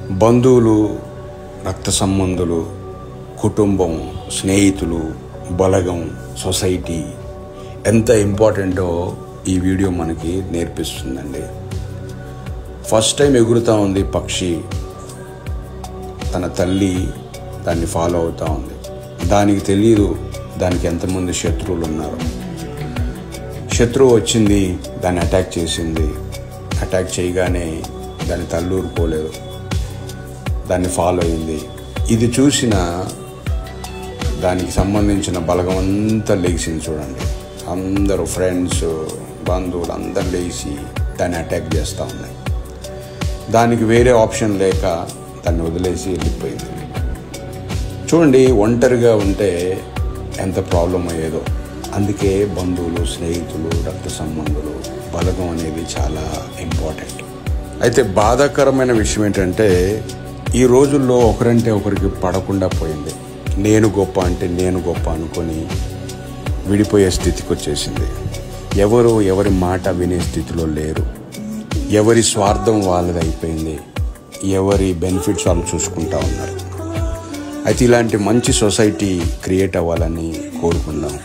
బంధువులు, రక్త సంబంధులు, కుటుంబం, స్నేహితులు, బలగం, సొసైటీ ఎంత ఇంపార్టెంటో ఈ వీడియో మనకి నేర్పిస్తుందండి. ఫస్ట్ టైం ఎగురుతూ ఉంది పక్షి. తన తల్లి దాన్ని ఫాలో అవుతూ ఉంది. దానికి తెలియదు దానికి ఎంతమంది శత్రువులు ఉన్నారు. శత్రువు వచ్చింది, దాన్ని అటాక్ చేసింది. అటాక్ చేయగానే దాని తల్లి ఊరుకోలేదు, దాన్ని ఫాలో అయింది. ఇది చూసిన దానికి సంబంధించిన బలగం అంతా లేచింది. చూడండి, అందరూ ఫ్రెండ్స్, బంధువులు అందరు లేచి దాన్ని అటాక్ చేస్తూ ఉన్నాయి. దానికి వేరే ఆప్షన్ లేక దాన్ని వదిలేసి వెళ్ళిపోయింది. చూడండి, ఒంటరిగా ఉంటే ఎంత ప్రాబ్లం అయ్యేదో. అందుకే బంధువులు, స్నేహితులు, రక్త సంబంధులు, బలగం అనేది చాలా ఇంపార్టెంట్. అయితే బాధాకరమైన విషయం ఏంటంటే ఈ రోజుల్లో ఒకరంటే ఒకరికి పడకుండా పోయింది. నేను గొప్ప అంటే నేను గొప్ప అనుకొని విడిపోయే స్థితికి వచ్చేసింది. ఎవరి మాట వినే స్థితిలో లేరు. ఎవరి స్వార్థం వాళ్ళది అయిపోయింది. ఎవరి బెనిఫిట్స్ వాళ్ళు చూసుకుంటూ ఉన్నారు. అయితే ఇలాంటి మంచి సొసైటీ క్రియేట్ అవ్వాలని కోరుకుందాం.